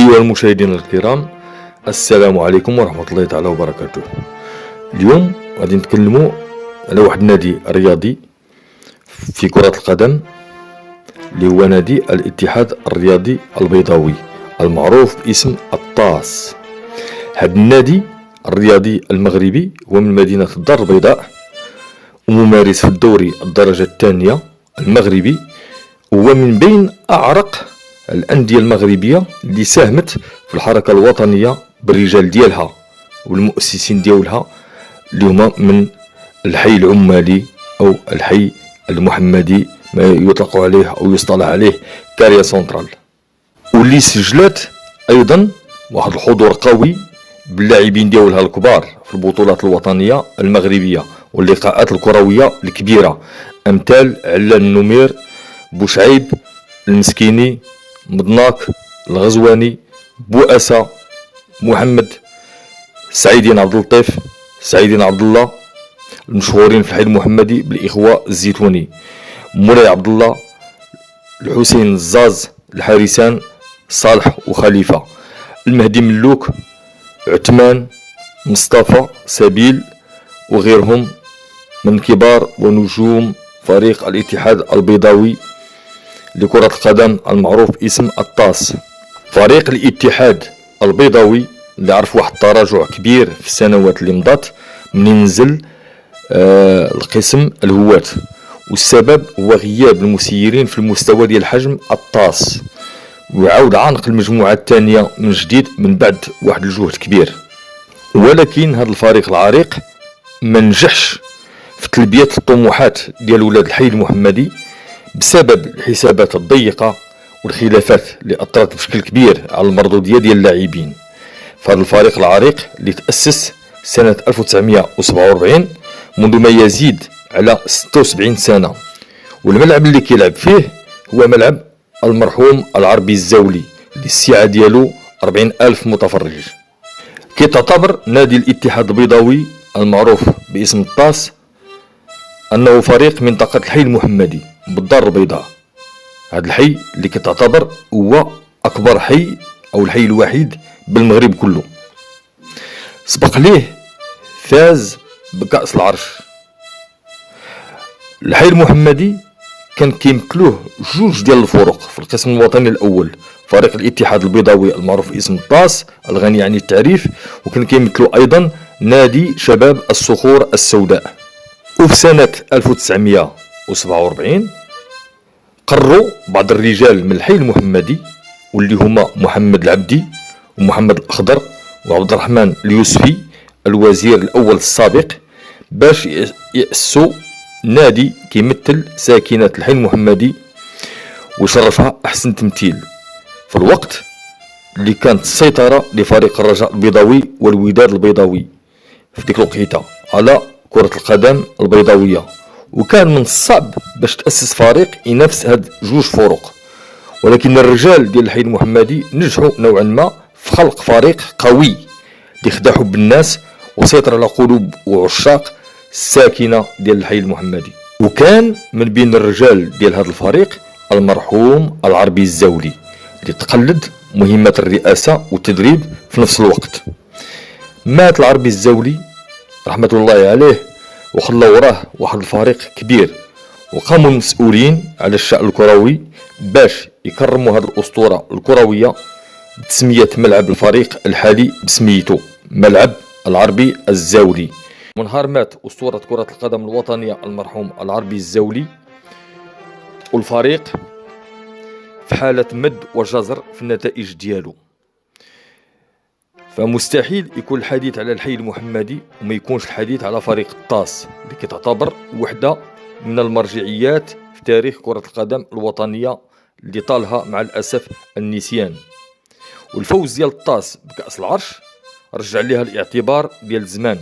أيها المشاهدين الكرام، السلام عليكم ورحمة الله تعالى وبركاته. اليوم غادي نتكلموا على واحد النادي رياضي في كرة القدم اللي هو نادي الاتحاد الرياضي البيضاوي المعروف باسم الطاس. هذا النادي الرياضي المغربي هو من مدينة الدار البيضاء وممارس في الدوري الدرجة الثانية المغربي، وهو من بين أعرق الأندية المغربية اللي ساهمت في الحركة الوطنية بالرجال ديالها والمؤسسين ديالها اللي هما من الحي العمالي أو الحي المحمدي، ما يطلق عليه أو يصطلح عليه كاريا سنترال، واللي سجلت أيضا واحد الحضور قوي باللاعبين ديالها الكبار في البطولات الوطنية المغربية واللقاءات الكروية الكبيرة، أمثال علال النمير، بوشعيب، المسكيني، مضناك، الغزواني، بؤسة، محمد، سعيدين عبد اللطيف، سعيدين عبد الله، المشهورين في الحي المحمدي بالإخوة الزيتوني، مولاي عبد الله، الحسين الزاز، الحارسان صالح وخليفة، المهدي ملوك، عثمان، مصطفى، سبيل، وغيرهم من كبار ونجوم فريق الاتحاد البيضاوي لكرة القدم المعروف باسم الطاس. فريق الاتحاد البيضاوي اللي عرف واحد التراجع كبير في السنوات اللي مضات من نزل القسم الهواة، والسبب هو غياب المسيرين في المستوى ديال حجم الطاس، وعود عنق المجموعة الثانية من جديد من بعد واحد الجهد كبير. ولكن هذا الفريق العريق ما نجحش في تلبية الطموحات ديال ولاد الحي المحمدي بسبب الحسابات الضيقة والخلافات اللي أثرت بشكل كبير على المردودية ديال اللاعبين. فهذا الفريق العريق اللي تأسس سنة 1947 منذ ما يزيد على 76 سنة، والملعب اللي كيلعب فيه هو ملعب المرحوم العربي الزولي اللي السعة ديالو 40,000 متفرج. كيتعتبر نادي الاتحاد البيضاوي المعروف باسم الطاس أنه فريق منطقة الحي المحمدي بالدار البيضاء. هذا الحي اللي كتعتبر هو أكبر حي أو الحي الوحيد بالمغرب كله. سبق ليه فاز بكأس العرش. الحي المحمدي كان كيمثلوه جوج ديال الفرق في القسم الوطني الأول، فريق الاتحاد البيضاوي المعروف باسم الطاس الغني عن التعريف، وكان كيمثلو أيضا نادي شباب الصخور السوداء. وفي سنة 1947 قرروا بعض الرجال من الحي المحمدي واللي هما محمد العبدي ومحمد الأخضر وعبد الرحمن اليوسفي الوزير الأول السابق باش يأسسوا نادي كيمثل ساكنة الحي المحمدي وشرفها أحسن تمثيل في الوقت اللي كانت السيطرة لفريق الرجاء البيضاوي والوداد البيضاوي في ديك الوقيته على كرة القدم البيضاوية، وكان من الصعب باش تأسس فريق ينافس هاد جوج فرق. ولكن الرجال ديال الحي المحمدي نجحوا نوعا ما في خلق فريق قوي اللي خدا حب الناس وسيطر على قلوب وعشاق الساكنة ديال الحي المحمدي. وكان من بين الرجال ديال هذا الفريق المرحوم العربي الزولي اللي تقلد مهمة الرئاسة والتدريب في نفس الوقت. مات العربي الزولي رحمة الله عليه وخلى وراه واحد الفريق كبير، وقاموا المسؤولين على الشأن الكروي باش يكرموا هذه الأسطورة الكروية بتسمية ملعب الفريق الحالي بسميته ملعب العربي الزولي. من نهار مات أسطورة كرة القدم الوطنية المرحوم العربي الزولي، والفريق في حالة مد وجزر في النتائج ديالو، فمستحيل يكون الحديث على الحي المحمدي وما يكونش الحديث على فريق الطاس اللي كتعتبر وحدة من المرجعيات في تاريخ كرة القدم الوطنية اللي طالها مع الأسف النسيان. والفوز ديال الطاس بكأس العرش رجع لها الاعتبار ديال الزمان،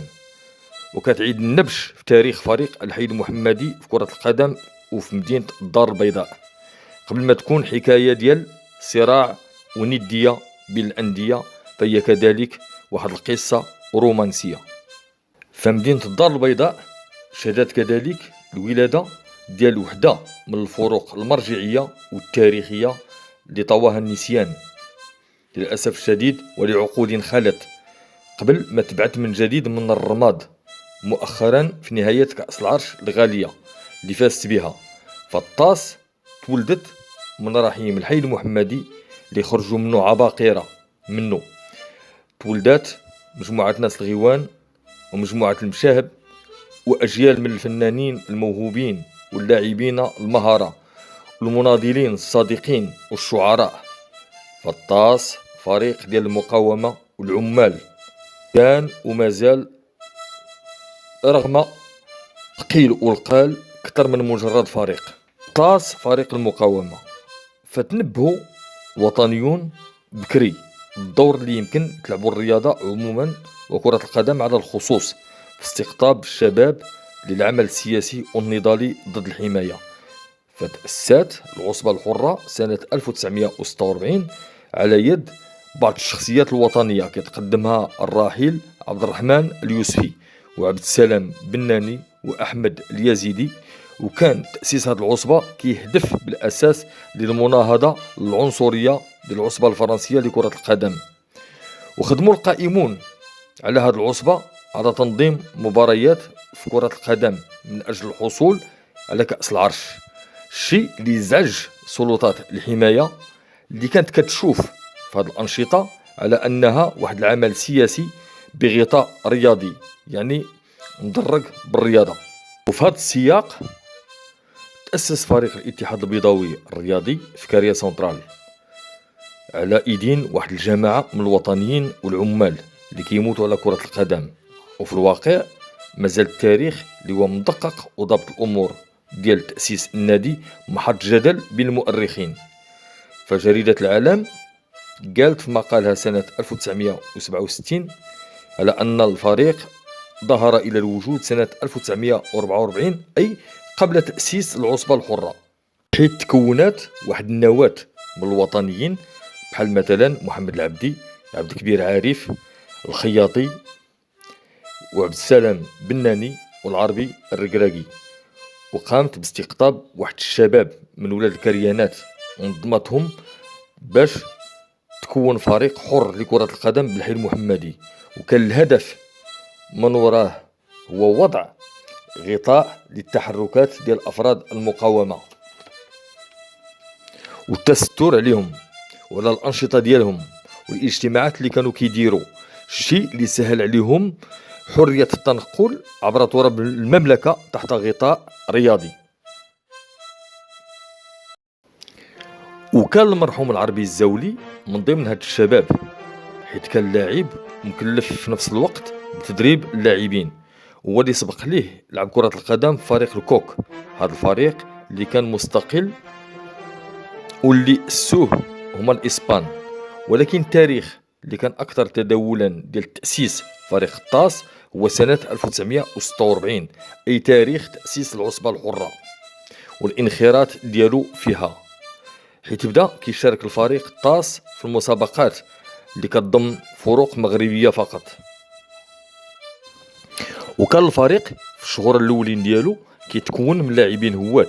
وكتعيد النبش في تاريخ فريق الحي المحمدي في كرة القدم وفي مدينة الدار البيضاء، قبل ما تكون حكاية ديال صراع وندية بين الأندية، فهي كذلك واحد القصة رومانسية. فمدينة الدار البيضاء شهدت كذلك الولادة ديال وحدة من الفروق المرجعية والتاريخية اللي طواها النسيان، للأسف الشديد ولعقود خلت قبل ما تبعث من جديد من الرماد، مؤخرا في نهاية كأس العرش الغالية اللي فازت بها. فالطاس تولدت من رحيم الحي المحمدي اللي خرجوا منه عباقرة منه. تولدات مجموعة ناس الغيوان ومجموعة المشاهب وأجيال من الفنانين الموهوبين واللاعبين المهارة والمناضلين الصادقين والشعراء. فالطاس فريق ديال المقاومة والعمال، كان وما زال رغم قيل والقال أكثر من مجرد فريق. طاس فريق المقاومة، فتنبهوا الوطنيون بكري الدور اللي يمكن تلعبوا الرياضة عموما وكرة القدم على الخصوص في استقطاب الشباب للعمل السياسي والنضالي ضد الحماية. فتأسست العصبة الحرة سنة 1946 على يد بعض الشخصيات الوطنية كيتقدمها الراحل عبد الرحمن اليوسفي وعبد السلام بناني وأحمد اليزيدي. وكان تأسيس هذه العصبة كيهدف بالأساس للمناهضة العنصرية للعصبة الفرنسية لكرة القدم. وخدموا القائمون على هذه العصبة على تنظيم مباريات في كرة القدم من أجل الحصول على كأس العرش، الشيء اللي يزعج سلطات الحماية اللي كانت كتشوف في هذه الأنشطة على أنها واحد العمل سياسي بغطاء رياضي، يعني مدرج بالرياضة. وفي هذا السياق تأسس فريق الاتحاد البيضاوي الرياضي في كاريا سنترال على ايدين واحد الجماعة من الوطنيين والعمال اللي كيموتوا على كرة القدم. وفي الواقع مازال التاريخ اللي هو مدقق وضبط الأمور ديال تأسيس النادي محط جدل بين المؤرخين. فجريدة العالم قالت في مقالها سنة 1967 على أن الفريق ظهر إلى الوجود سنة 1944، أي قبل تأسيس العصبة الحرة، حيث تكونت واحد النواة من الوطنيين بحال مثلا محمد العبدي، عبد الكبير عارف، الخياطي، وعبد السلام بناني، والعربي الركراكي. وقامت باستقطاب واحد الشباب من ولاد الكريانات ونظمتهم باش تكون فريق حر لكرة القدم بالحي المحمدي. وكان الهدف من وراه هو وضع غطاء للتحركات ديال أفراد المقاومة والتستر عليهم وعلى الأنشطة ديالهم والاجتماعات اللي كانوا كيديروا، الشيء اللي سهل عليهم حرية التنقل عبر تراب المملكة تحت غطاء رياضي. وكان المرحوم العربي الزولي من ضمن هاد الشباب، حيث كان لاعب مكلف في نفس الوقت بتدريب اللاعبين، هو اللي سبق ليه لعب كرة القدم في فريق الكوك. هذا الفريق اللي كان مستقل واللي أسوه هما الإسبان. ولكن التاريخ اللي كان أكثر تداولا ديال تأسيس فريق الطاس هو سنة 1946، أي تاريخ تأسيس العصبة الحرة والانخراط ديالو فيها، حيث بدا كيشارك الفريق الطاس في المسابقات اللي كتضم فروق مغربية فقط. وكان الفريق في الشهور الأولين ديالو كيتكون من لاعبين هواة،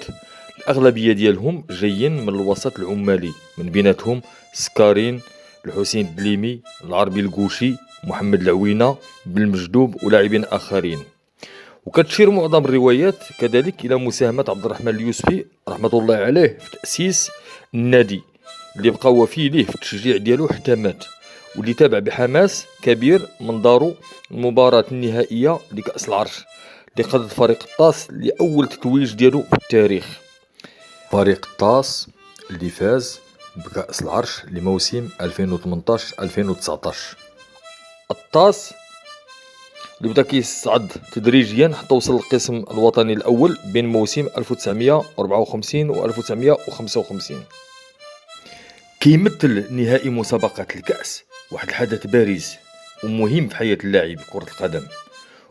الأغلبية ديالهم جايين من الوسط العمالي، من بيناتهم سكارين، الحسين الدليمي، العربي القوشي، محمد العوينة، بالمجدوب ولاعبين آخرين. وكتشير معظم الروايات كذلك إلى مساهمة عبد الرحمن اليوسفي رحمة الله عليه في تأسيس النادي، اللي بقى وفي ليه في التشجيع ديالو حتى مات، واللي تابع بحماس كبير من دارو المباراة النهائية لكأس العرش اللي قاد فريق الطاس لأول تتويج ديالو في التاريخ. فريق الطاس اللي فاز بكأس العرش لموسم 2018-2019. الطاس اللي بدا كيصعد تدريجيا حتى وصل للقسم الوطني الأول بين موسم 1954 و 1955. كيمثل نهائي مسابقة الكأس واحد الحدث بارز ومهم في حياة اللاعب كرة القدم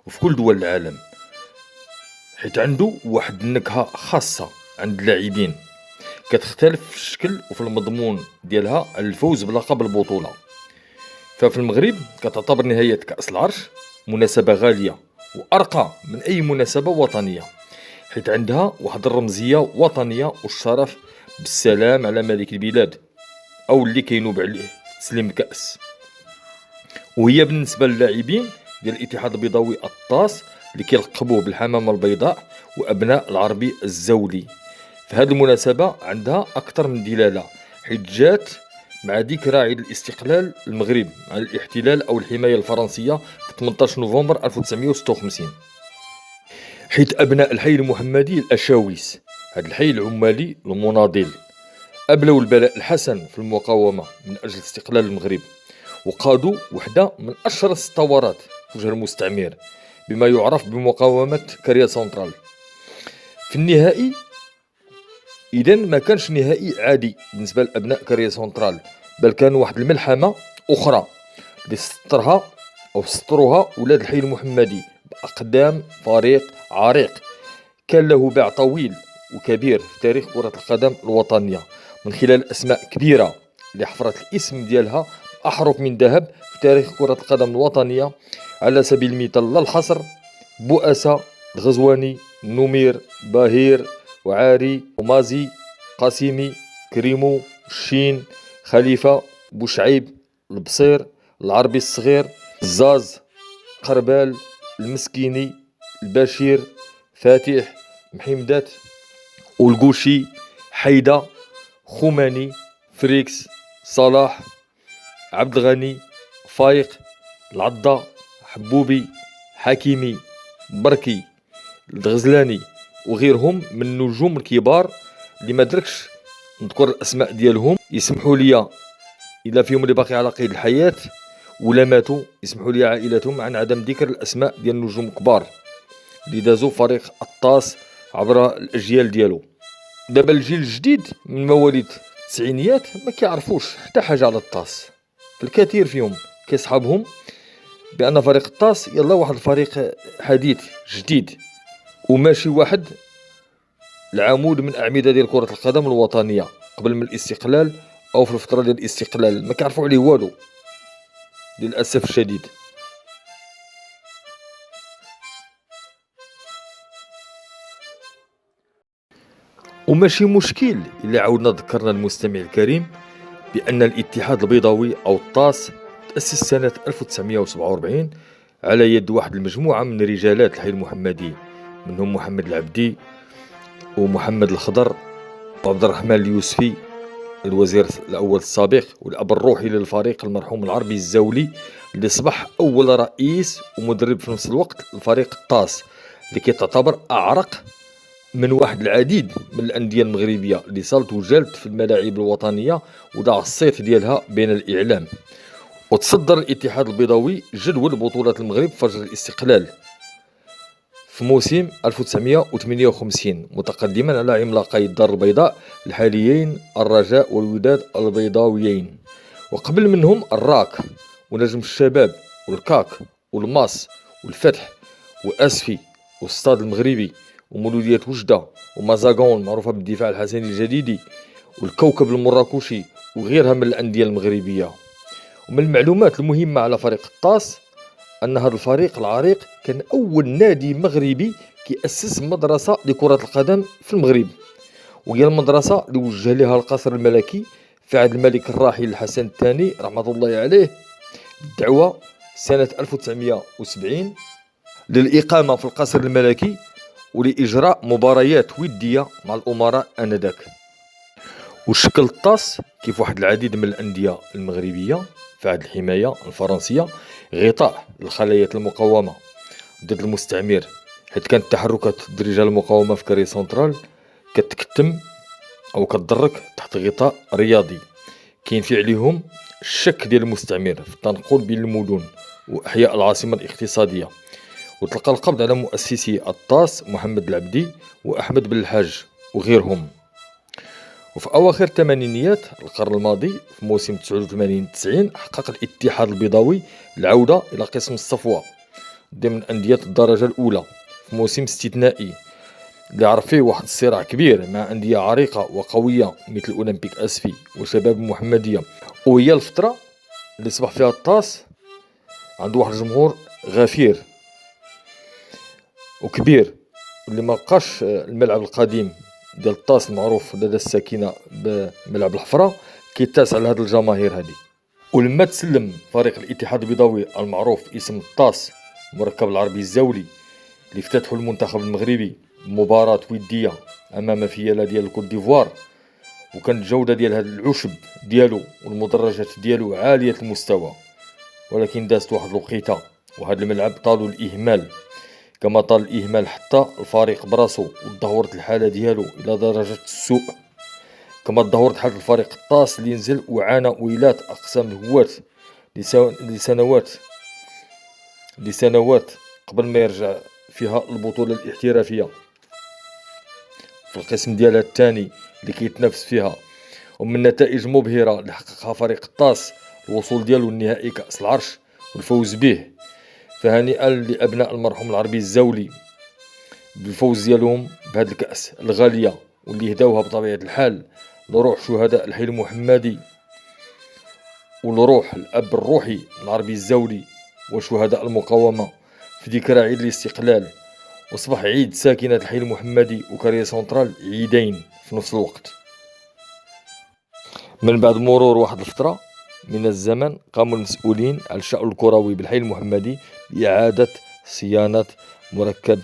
وفي كل دول العالم، حيث عنده واحد النكهة خاصة عند اللاعبين كتختلف في الشكل وفي المضمون ديالها على الفوز بلقب البطولة. ففي المغرب كتعتبر نهاية كأس العرش مناسبة غالية وأرقى من أي مناسبة وطنية، حيث عندها واحد الرمزية وطنية والشرف بالسلام على ملك البلاد أو اللي كينوب عليه تسليم الكأس. وهي بالنسبة للاعبين ديال الاتحاد البيضاوي الطاس اللي كيلقبوه بالحمامة البيضاء وأبناء العربي الزولي. في هذه المناسبة عندها أكثر من دلالة، حيث جات مع ذكرى عيد الاستقلال المغرب عن الاحتلال أو الحماية الفرنسية في 18 نوفمبر 1956، حيث أبناء الحي المحمدي الأشاويس، هذا الحي العمالي المناضل، أبلوا البلاء الحسن في المقاومة من أجل استقلال المغرب، وقادوا وحدة من أشرس الثورات في وجه المستعمر بما يعرف بمقاومة كاريا سنترال. في النهائي إذن ما كانش نهائي عادي بالنسبة لأبناء كاريا سنترال، بل كان واحد الملحمة أخرى اللي سطروها ولاد الحي المحمدي بأقدام فريق عريق كان له باع طويل وكبير في تاريخ كرة القدم الوطنية، من خلال أسماء كبيرة اللي حفرت الاسم ديالها بأحرف من ذهب في تاريخ كرة القدم الوطنية. على سبيل المثال لا الحصر: بؤسة، الغزواني، نمير، باهير، وعاري، ومازي، قاسمي، كريمو، الشين، خليفة، بوشعيب، البصير، العربي الصغير، الزاز، قربال، المسكيني، البشير، فاتح، محمدات، والقوشي، حيدة، خوماني، فريكس، صلاح، عبد الغني، فايق، العضة، حبوبي، حكيمي، بركي، الغزلاني، وغيرهم من النجوم الكبار اللي ما دركش نذكر الاسماء ديالهم. يسمحوا لي اذا فيهم اللي باقي على قيد الحياه ولا ماتوا، يسمحوا لي عائلتهم عن عدم ذكر الاسماء ديال النجوم الكبار اللي دازوا فريق الطاس عبر الاجيال ديالو. دابا الجيل الجديد من مواليد التسعينيات ما كيعرفوش حتى حاجه على الطاس، الكثير فيهم كيصحابهم بان فريق الطاس يلا واحد الفريق حديث جديد وماشي واحد العمود من اعمده ديال كره القدم الوطنيه قبل من الاستقلال او في الفتره ديال الاستقلال، ما كيعرفوا عليه والو للاسف الشديد. وماشي مشكل الا عاودنا ذكرنا المستمع الكريم بان الاتحاد البيضاوي او الطاس تاسس سنه 1947 على يد واحد المجموعه من رجالات الحي المحمدي، منهم محمد العبدي ومحمد الخضر وعبد الرحمن اليوسفي الوزير الأول السابق، والأب الروحي للفريق المرحوم العربي الزولي اللي أصبح أول رئيس ومدرب في نفس الوقت لفريق الطاس اللي كتعتبر أعرق من واحد العديد من الأندية المغربية اللي صالت وجالت في الملاعب الوطنية وداع الصيت ديالها بين الإعلام. وتصدر الاتحاد البيضاوي جدول بطولة المغرب فجر الاستقلال في موسم 1958 متقدما على عملاقي الدار البيضاء الحاليين الرجاء والوداد البيضاويين، وقبل منهم الراك ونجم الشباب والكاك والماس والفتح واسفي والستاد المغربي ومولودية وجدة ومازاغون المعروفة بالدفاع الحسني الجديدي والكوكب المراكشي وغيرها من الأندية المغربية. ومن المعلومات المهمة على فريق الطاس أن هذا الفريق العريق كان أول نادي مغربي كيأسس مدرسة لكرة القدم في المغرب، وهي المدرسة اللي وجه لها القصر الملكي في عهد الملك الراحل الحسن الثاني رحمة الله عليه بالدعوة سنة 1970 للإقامة في القصر الملكي ولإجراء مباريات ودية مع الأمراء آنذاك. وشكل الطاس كيف واحد العديد من الأندية المغربية في عهد الحماية الفرنسية غطاء لخلايات المقاومة ضد المستعمر، حيث كانت تحركات ضد رجال المقاومة في كاري سنترال كتكتم أو كتدرك تحت غطاء رياضي كينفي عليهم الشك ديال المستعمر في التنقل بين المدن وأحياء العاصمة الاقتصادية. وتلقى القبض على مؤسسي الطاس محمد العبدي وأحمد بن الحاج وغيرهم. وفي أواخر الثمانينيات القرن الماضي في موسم 89-90 حقق الاتحاد البيضاوي العودة إلى قسم الصفوة ضمن أندية الدرجة الأولى في موسم استثنائي اللي عرف فيه واحد الصراع كبير مع أندية عريقة وقوية مثل أولمبيك أسفي وشباب المحمدية. وهي الفترة اللي صبح فيها الطاس عنده واحد الجمهور غفير وكبير، اللي ما بقاش الملعب القديم ديال الطاس المعروف لدى الساكنه بملعب الحفره كيتاسع لهاد الجماهير هذه. ولما تسلم فريق الاتحاد البيضاوي المعروف اسم الطاس المركب العربي الزولي اللي افتتحوا المنتخب المغربي مباراة ودية امام فيالا ديال الكوت ديفوار، وكانت الجودة ديال هذا العشب ديالو والمدرجات ديالو عالية المستوى، ولكن دازت واحد الوقيته وهذا الملعب طالوا الإهمال، كما طال الإهمال حتى الفريق براسو وتدهورت الحالة ديالو إلى درجة السوء، كما تدهورت حالة الفريق الطاس اللي نزل وعانى ويلات أقسام الهوات لسنوات قبل ما يرجع فيها البطولة الاحترافية في القسم ديالها الثاني اللي كيتنافس فيها. ومن نتائج مبهرة اللي حققها فريق الطاس الوصول ديالو لنهائي كأس العرش والفوز به، فهنيئا لأبناء المرحوم العربي الزولي بالفوز ديالهم بهذه الكأس الغالية، واللي هداوها بطبيعة الحال لروح شهداء الحي المحمدي ولروح الأب الروحي العربي الزولي وشهداء المقاومة في ذكرى عيد الاستقلال. وأصبح عيد ساكنة الحي المحمدي وكاريا سنترال عيدين في نفس الوقت. من بعد مرور واحد الفترة من الزمن قام المسؤولين على الشأن الكروي بالحي المحمدي بإعادة صيانة مركب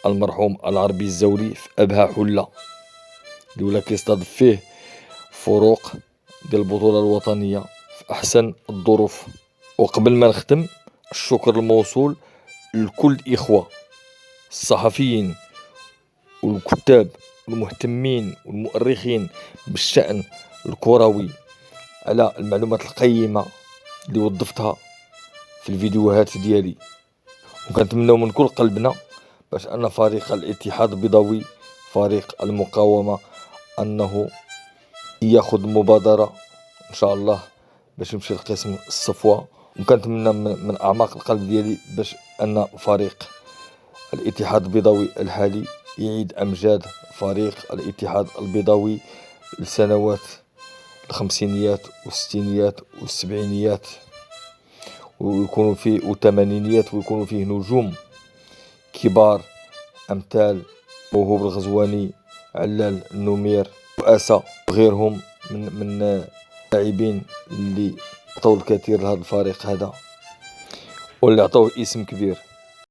المرحوم العربي الزولي في أبها حلة اللي ولا كيستضيف فيه فروق ديال البطولة الوطنية في أحسن الظروف. وقبل ما نختم، الشكر الموصول لكل الإخوة الصحفيين والكتاب والمهتمين والمؤرخين بالشأن الكروي على المعلومات القيمة اللي وظفتها في الفيديوهات ديالي، وكنتمناو من كل قلبنا باش أن فريق الاتحاد البيضاوي فريق المقاومة أنه ياخذ مبادرة إن شاء الله باش يمشي لقسم الصفوة. وكنتمنى من أعماق القلب ديالي باش أن فريق الاتحاد البيضاوي الحالي يعيد أمجاد فريق الاتحاد البيضاوي لسنوات الخمسينيات والستينيات والسبعينيات ويكونوا فيه والثمانينيات، ويكونوا فيه نجوم كبار أمثال موهوب الغزواني، علال النمير، وآسى وغيرهم من اللاعبين اللي عطاو الكثير لهذا الفريق هذا واللي عطاوه اسم كبير.